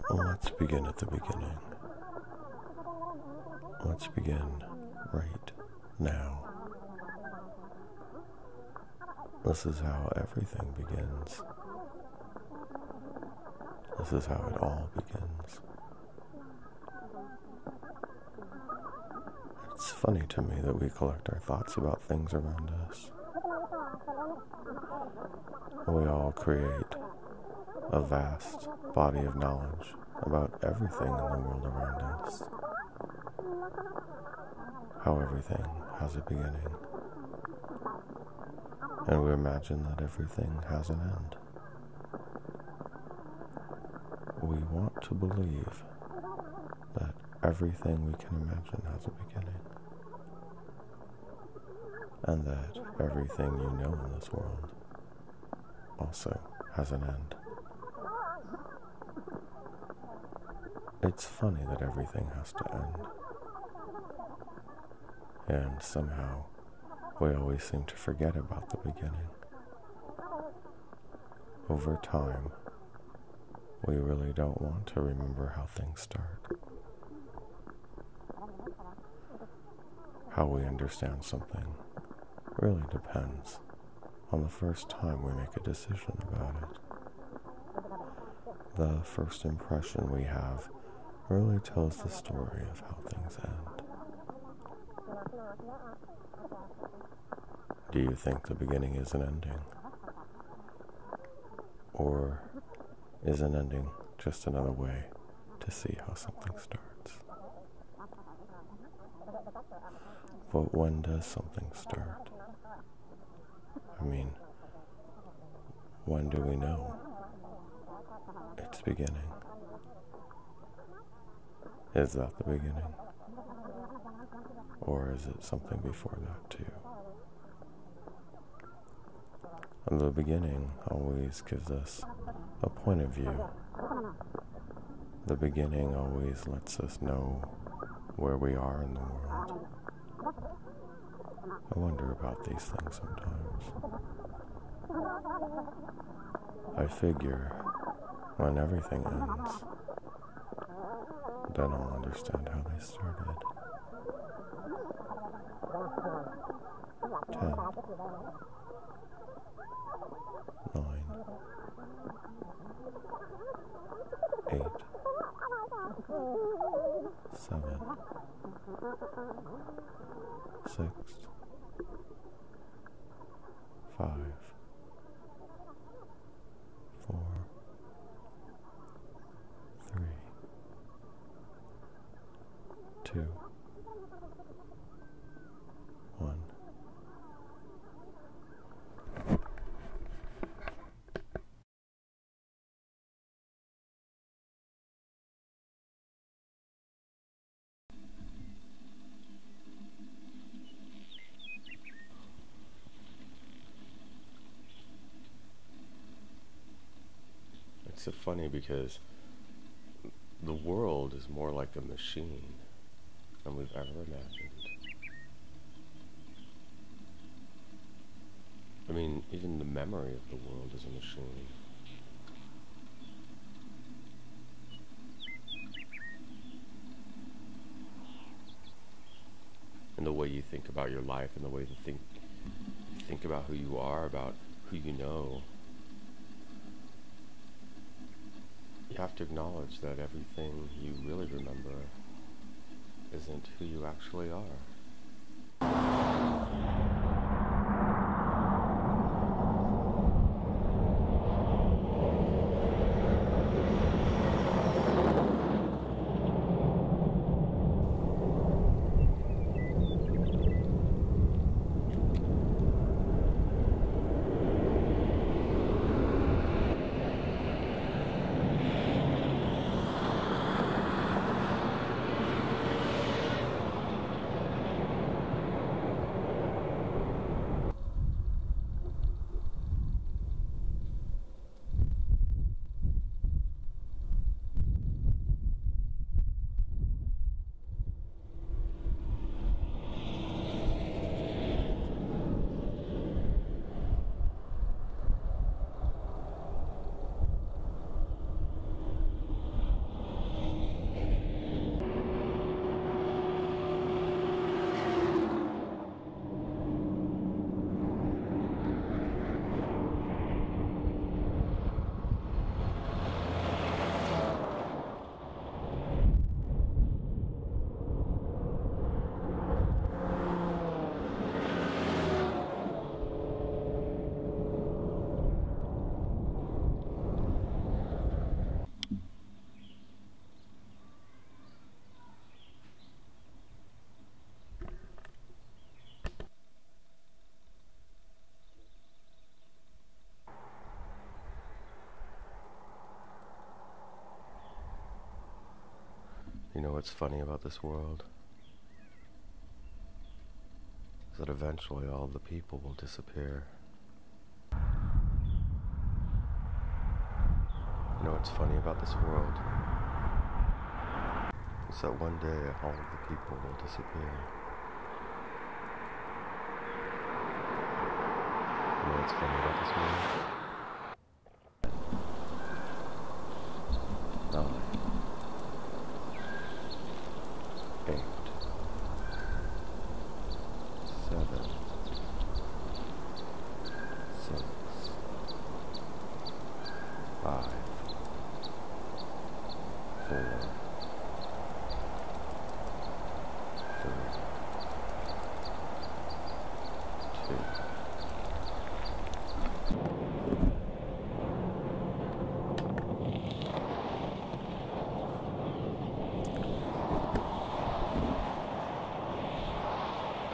Let's begin at the beginning. Let's begin right now. This is how everything begins. This is how it all begins. It's funny to me that we collect our thoughts about things around us. We all create a vast body of knowledge about everything in the world around us. How everything has a beginning. And we imagine that everything has an end. We want to believe that everything we can imagine has a beginning. And that everything you know in this world also has an end. It's funny that everything has to end. And somehow, we always seem to forget about the beginning. Over time, we really don't want to remember how things start. How we understand something really depends on the first time we make a decision about it. The first impression we have really tells the story of how things end. Do you think the beginning is an ending? Or is an ending just another way to see how something starts? But when does something start? I mean, when do we know it's beginning? Is that the beginning? Or is it something before that too? The beginning always gives us a point of view. The beginning always lets us know where we are in the world. I wonder about these things sometimes. I figure when everything ends, then I'll understand how they started. 10, 9, 8, 7, 6, 5, 4, 3, 2, 1. It's so funny because the world is more like a machine than we've ever imagined. I mean, even the memory of the world is a machine. And the way you think about your life and the way you think about who you are, about who you know, you have to acknowledge that everything you really remember isn't who you actually are. You know what's funny about this world? Is that eventually all the people will disappear. You know what's funny about this world? Is that one day all of the people will disappear. You know what's funny about this world? 9, 8, 7, 6, 5, 4, 3, 2.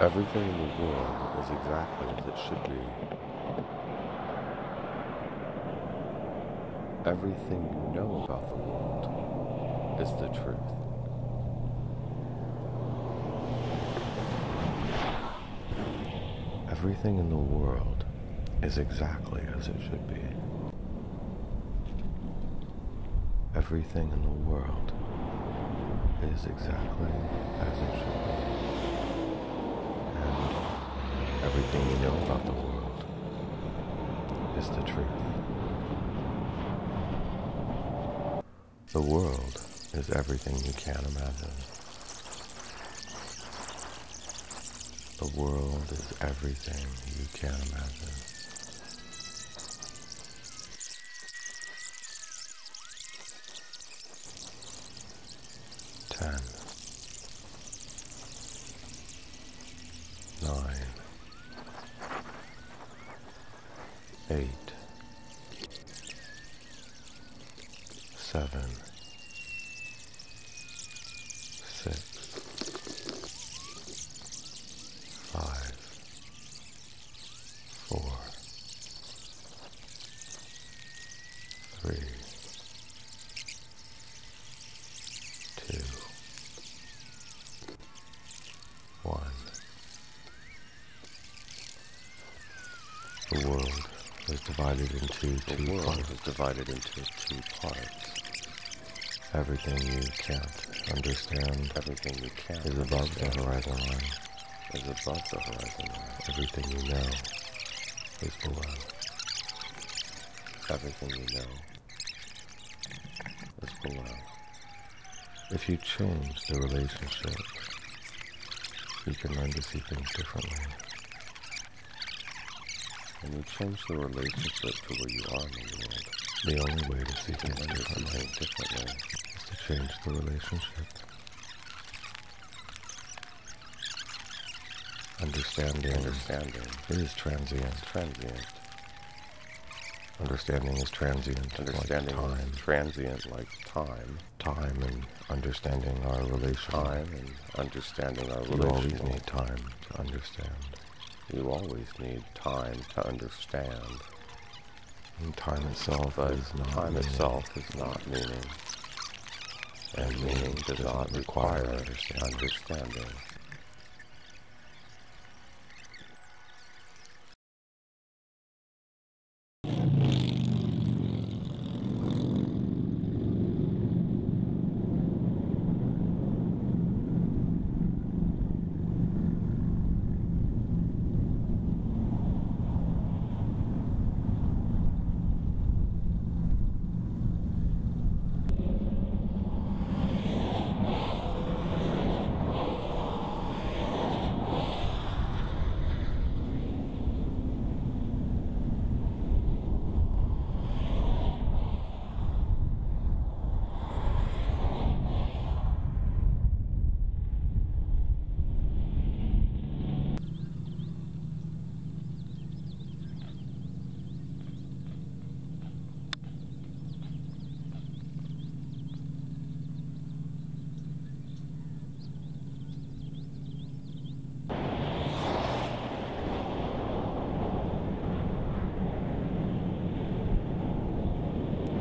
Everything in the world is exactly as it should be. Everything you know about the world is the truth. Everything in the world is exactly as it should be. Everything in the world is exactly as it should be. And everything you know about the world is the truth. The world is everything you can imagine. The world is everything you can imagine. Ten, 9, 8, 7, 6, 5, 4, 3, 2, 1. The world is divided into two parts. Everything you can't understand is above the horizon line. Everything you know is below. Everything you know is below. If you change the relationship, you can learn to see things differently. When you change the relationship to where you are in the world, the only way to see things differently is to change the relationship. Understanding is transient. Understanding is transient like time. Time and understanding are relational. You always need time to understand. And time itself is not meaning. And meaning does not require understanding.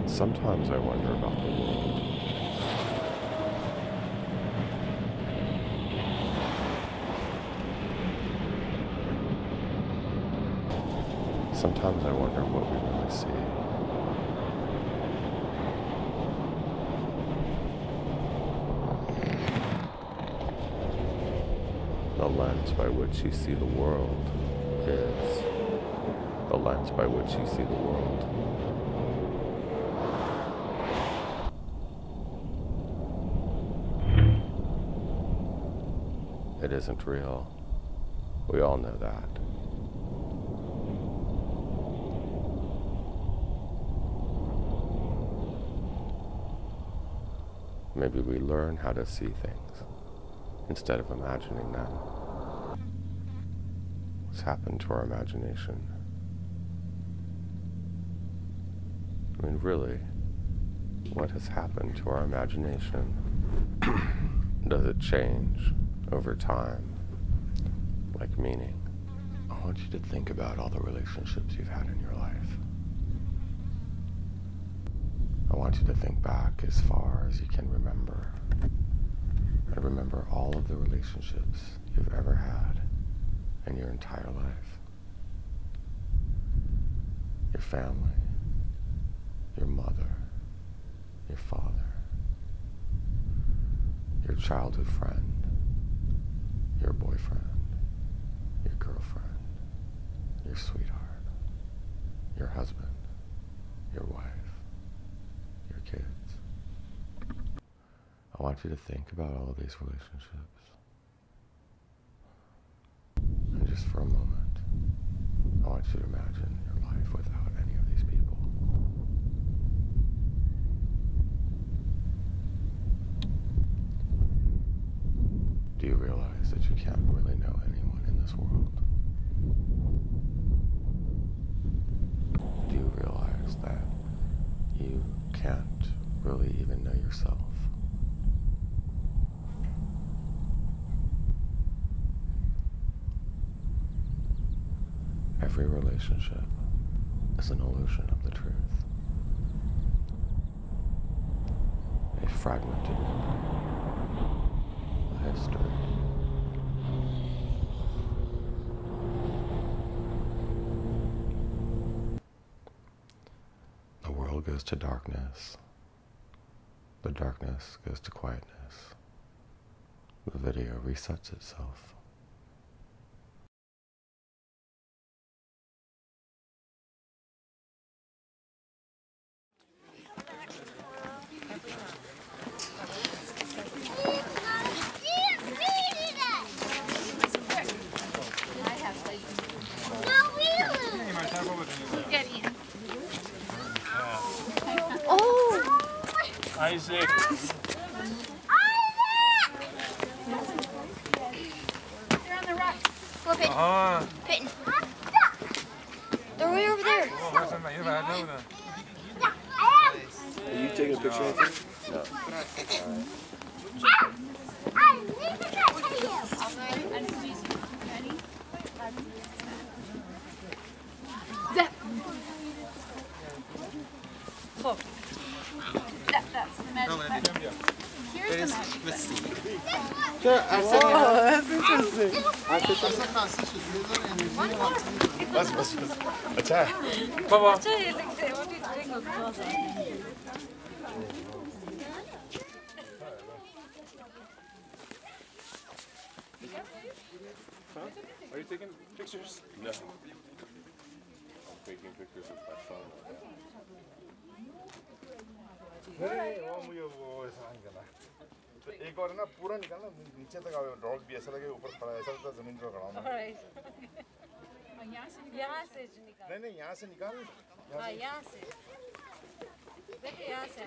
Sometimes I wonder about the world. Sometimes I wonder what we really see. The lens by which you see the world is the lens by which you see the world. It isn't real. We all know that. Maybe we learn how to see things instead of imagining them. What's happened to our imagination? I mean, really, what has happened to our imagination? Does it change over time, like meaning? I want you to think about all the relationships you've had in your life. I want you to think back as far as you can remember. And remember all of the relationships you've ever had in your entire life. Your family, your mother, your father, your childhood friend, your boyfriend, your girlfriend, your sweetheart, your husband, your wife, your kids. I want you to think about all of these relationships. And just for a moment, I want you to imagine your life without any of these people. Do you realize that you can't really know anyone in this world? Do you realize that you can't really even know yourself? Every relationship is an illusion of the truth. A fragmented memory, a history. The world goes to darkness. The darkness goes to quietness. The video resets itself. Isaac! They're on the rock. Go pit. Pitting. They're way over there. Are you taking a picture of it? No. That's the magic button. Here's the magic button. Oh, that's interesting. बस अच्छा है बाबा Are you taking pictures? No. I'm taking pictures with my phone. तो एक बार ना पूरा निकालना नीचे तक आवे रॉक भी ऐसा लगे ऊपर खड़ा ऐसा लगता है जमीन पर खड़ा हूं यहाँ से निकाल नहीं यहाँ से निकाल हाँ यहाँ से देखिए यहाँ से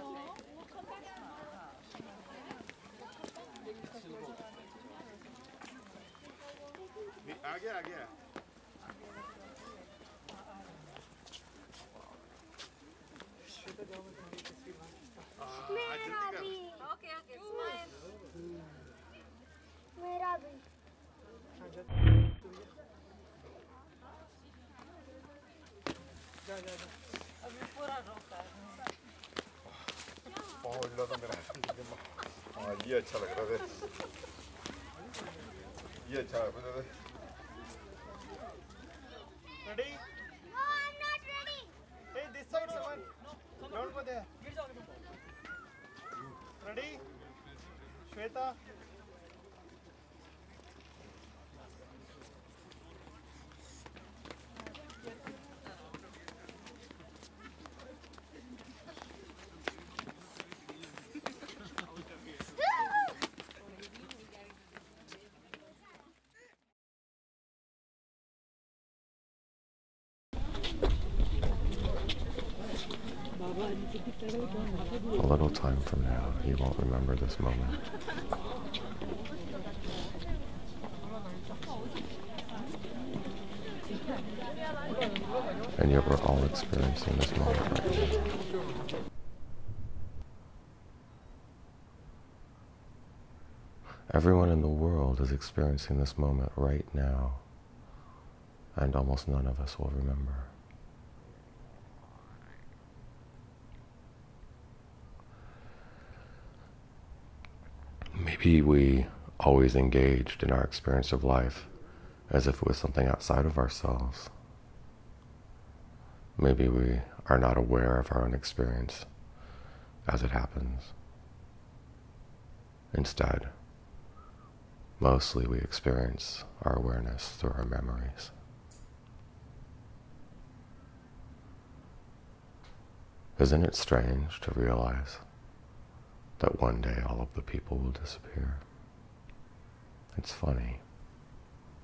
आ गया ओके स्माइल मेरा भी अभी पूरा रोका बहुत हिला था मेरा हाँ ये अच्छा लग रहा था ये अच्छा लग रहा था ready Ready? Shweta? A little time from now, you won't remember this moment. And yet we're all experiencing this moment right now. Everyone in the world is experiencing this moment right now, and almost none of us will remember. Maybe we always engaged in our experience of life as if it was something outside of ourselves. Maybe we are not aware of our own experience as it happens. Instead, mostly we experience our awareness through our memories. Isn't it strange to realize that one day all of the people will disappear? It's funny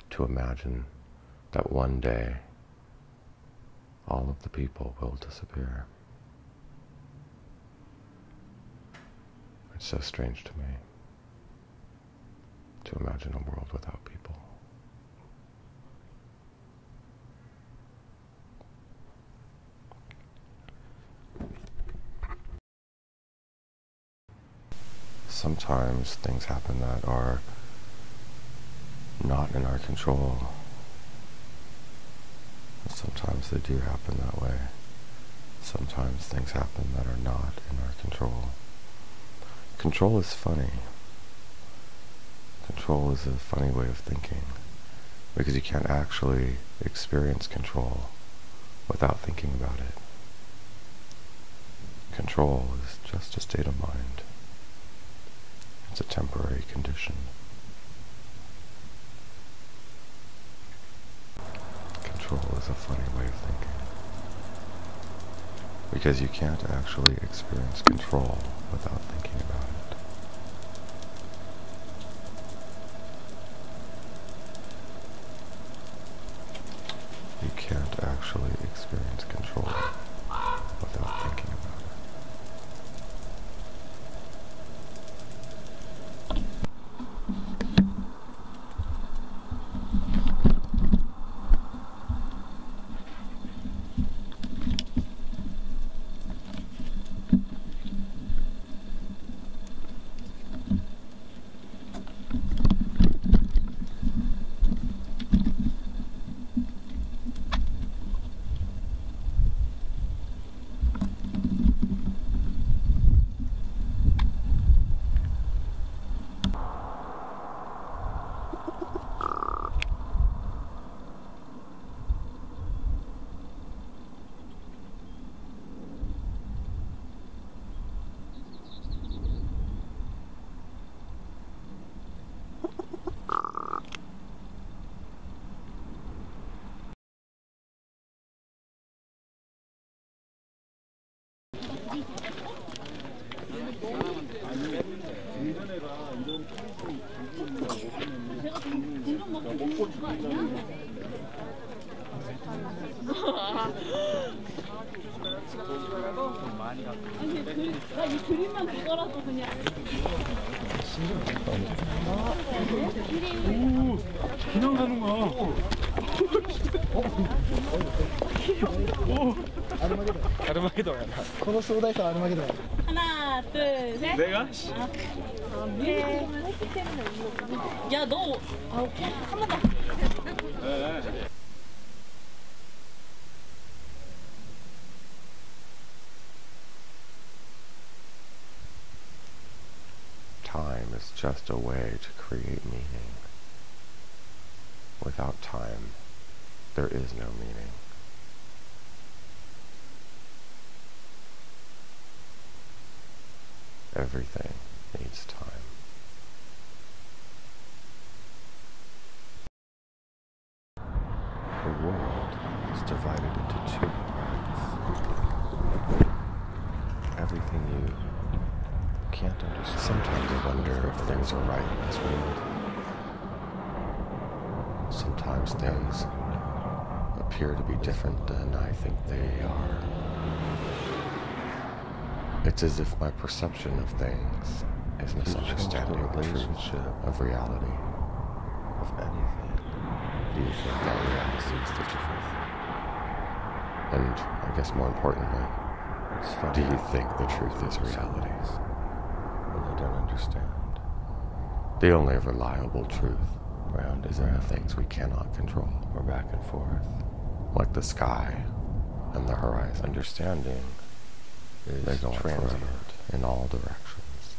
to imagine that one day all of the people will disappear. It's so strange to me to imagine a world without people. Sometimes things happen that are not in our control. Sometimes they do happen that way. Sometimes things happen that are not in our control. Control is funny. Control is a funny way of thinking, because you can't actually experience control without thinking about it. Control is just a state of mind. It's a temporary condition. Control is a funny way of thinking, because you can't actually experience control without thinking about it. You can't actually experience control without thinking about it. 이 그림만 그거라도 그냥. 오, 그냥 가는 거야. 오, 아르마게돈이야. この壮大さはアルマゲドン。 하나, 둘, 셋. 내가? 네. 야, 너. 아, 오케이. 한 번 더. Time is just a way to create meaning. Without time, there is no meaning. Everything needs time. The world is divided into two parts. Everything you can't understand. Sometimes I wonder if things are right in this world. Sometimes things appear to be different than I think they are. It's as if my perception of things is misunderstanding the relationship of reality. Of anything. Do you think that reality is the truth? And I guess more importantly, do you think the truth is reality? Well, I don't understand. The only reliable truth is in the things we cannot control. We're back and forth. Like the sky and the horizon. Understanding they go on forever in all directions,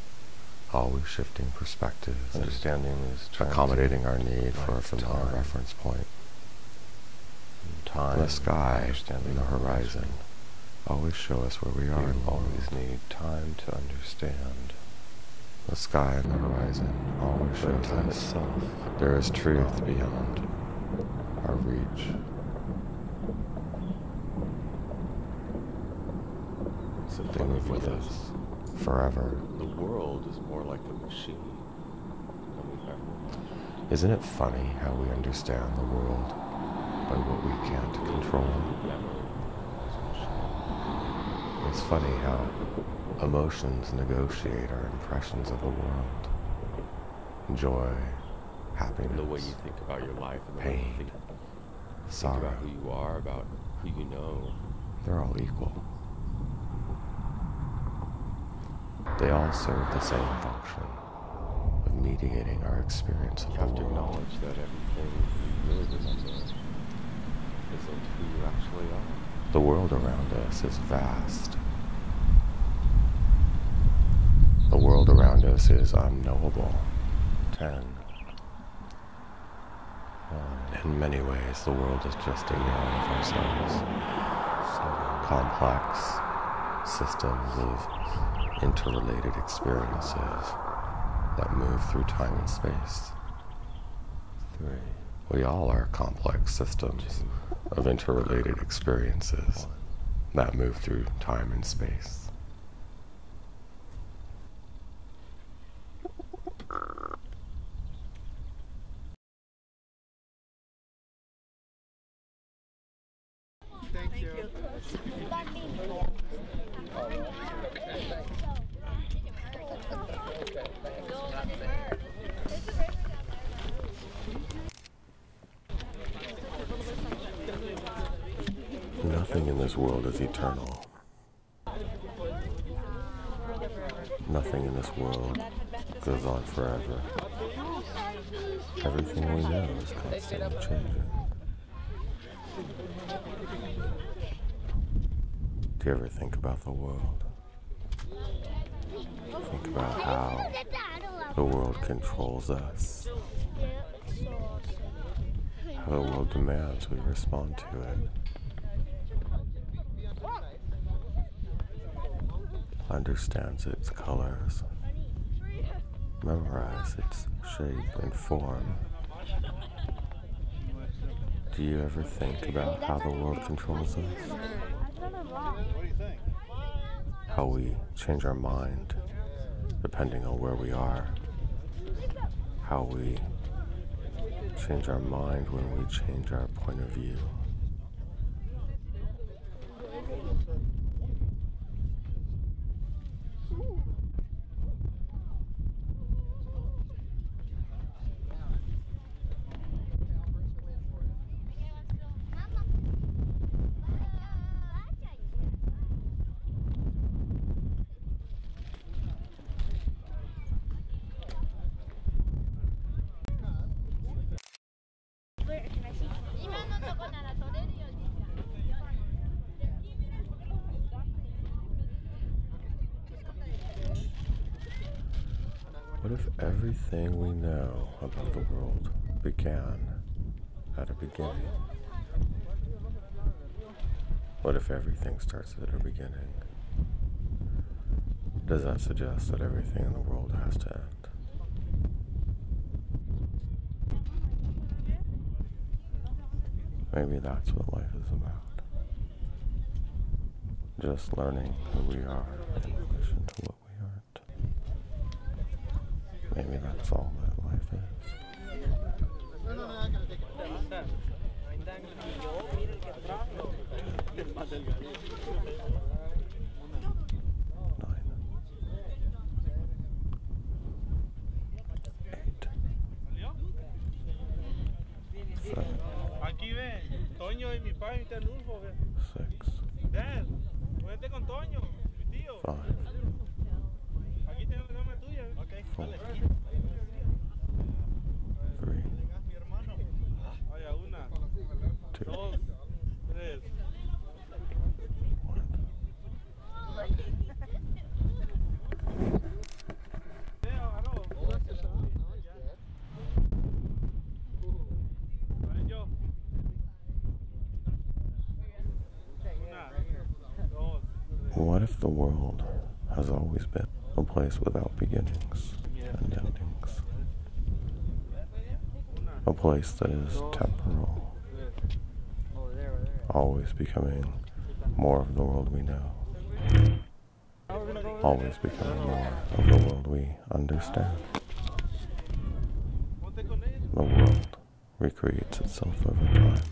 always shifting perspectives. Understanding is accommodating our need for a familiar reference point. Time, the sky and the horizon always show us where we are. We always need time to understand. The sky and the horizon always shows us there is truth beyond our reach. They live with us forever. The world is more like a machine than we've ever imagined. Isn't it funny how we understand the world by what we can't control? It's funny how emotions negotiate our impressions of the world. Joy, happiness, the way you think about your life, and pain, sorrow, about who you are, about who you know. They're all equal. They all serve the same function of mediating our experience of the world. You have to acknowledge that everything you really remember isn't who you actually are. The world around us is vast. The world around us is unknowable. 10. 9. In many ways, the world is just a mirror of ourselves. 7. Complex systems of interrelated experiences that move through time and space. 3. We all are complex systems of interrelated experiences that move through time and space. Thank you. Nothing in this world is eternal. Nothing in this world goes on forever. Everything we know is constantly changing. Do you ever think about the world? Think about how the world controls us. How the world demands we respond to it. Understands its colors. Memorize its shape and form. Do you ever think about how the world controls us? How we change our mind depending on where we are. How we change our mind when we change our point of view. What if everything we know about the world began at a beginning? What if everything starts at a beginning? Does that suggest that everything in the world has to end? Maybe that's what life is about. Just learning who we are in relation to what we aren't. Maybe that's all that life is. Aquí ve, Toño y mi padre y Anulfo, ve. 6, Dad, vete con Toño, mi tío. 5, Aquí tengo la cama tuya. Ok, 4, dale. 3, Mi hermano. Vaya, 1, 2, 2, 3. 1. What if the world has always been a place without beginnings and endings? A place that is temporal, always becoming more of the world we know, always becoming more of the world we understand. The world recreates itself over time,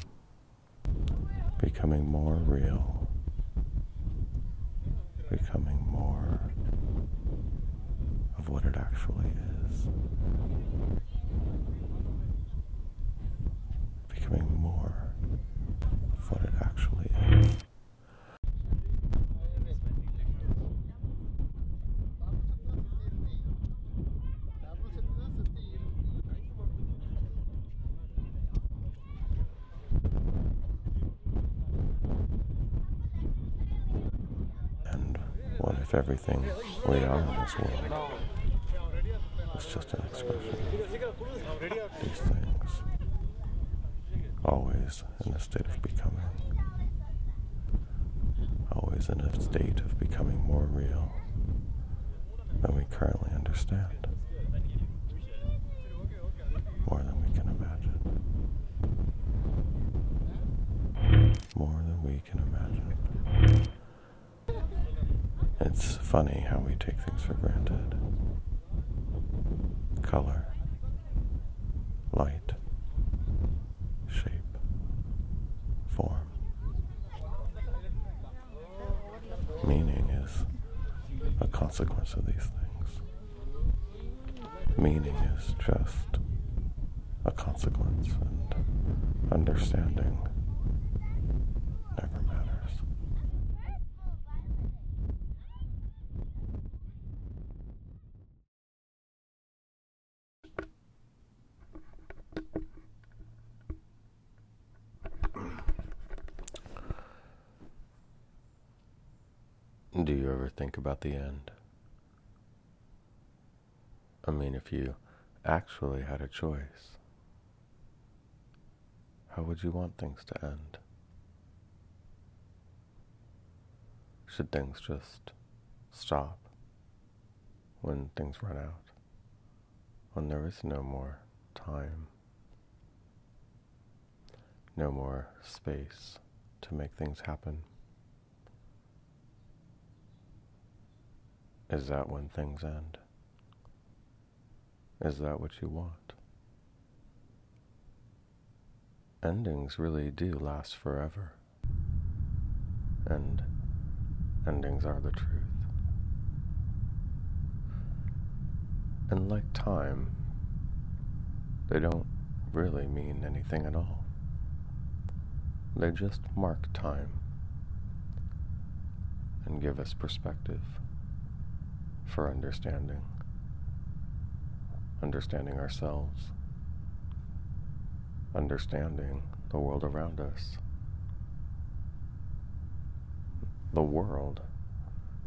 becoming more real, becoming more of what it actually is, becoming more of what it actually is. What if everything we are in this world is just an expression of these things, always in a state of becoming, always in a state of becoming more real than we currently understand, more than we can imagine, more than we can imagine. It's funny how we take things for granted. Color, light, shape, form. Meaning is a consequence of these things. Meaning is just a consequence, and understanding never matters. Do you ever think about the end? I mean, if you actually had a choice, how would you want things to end? Should things just stop when things run out? When there is no more time, no more space to make things happen? Is that when things end? Is that what you want? Endings really do last forever. And endings are the truth. And like time, they don't really mean anything at all. They just mark time and give us perspective for understanding ourselves, understanding the world around us. The world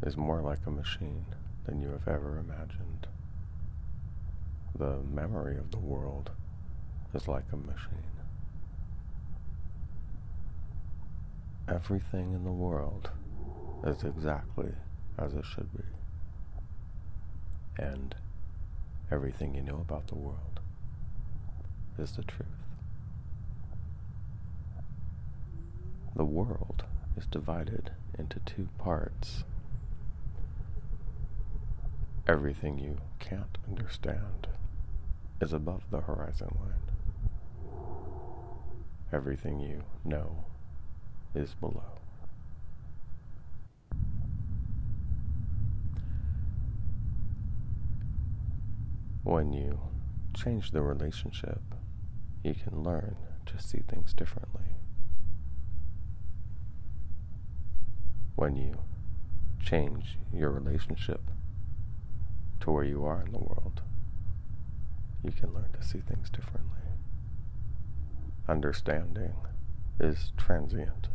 is more like a machine than you have ever imagined. The memory of the world is like a machine. Everything in the world is exactly as it should be. and everything you know about the world is the truth. The world is divided into two parts. Everything you can't understand is above the horizon line. Everything you know is below. When you change the relationship, you can learn to see things differently. When you change your relationship to where you are in the world, you can learn to see things differently. Understanding is transient.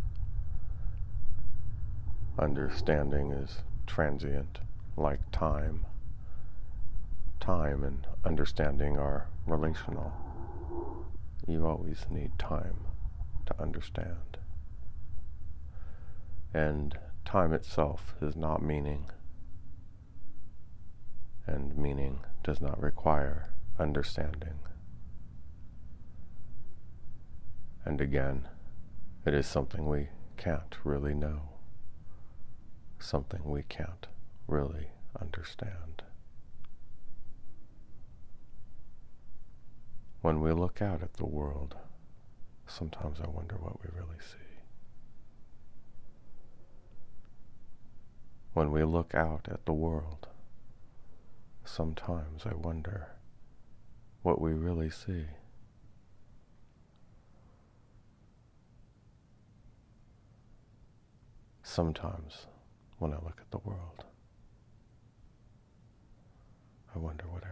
Understanding is transient, like time. Time and understanding are relational. You always need time to understand. And time itself is not meaning. And meaning does not require understanding. And again, it is something we can't really know. Something we can't really understand. When we look out at the world, sometimes I wonder what we really see. When we look out at the world, sometimes I wonder what we really see. Sometimes when I look at the world, I wonder what I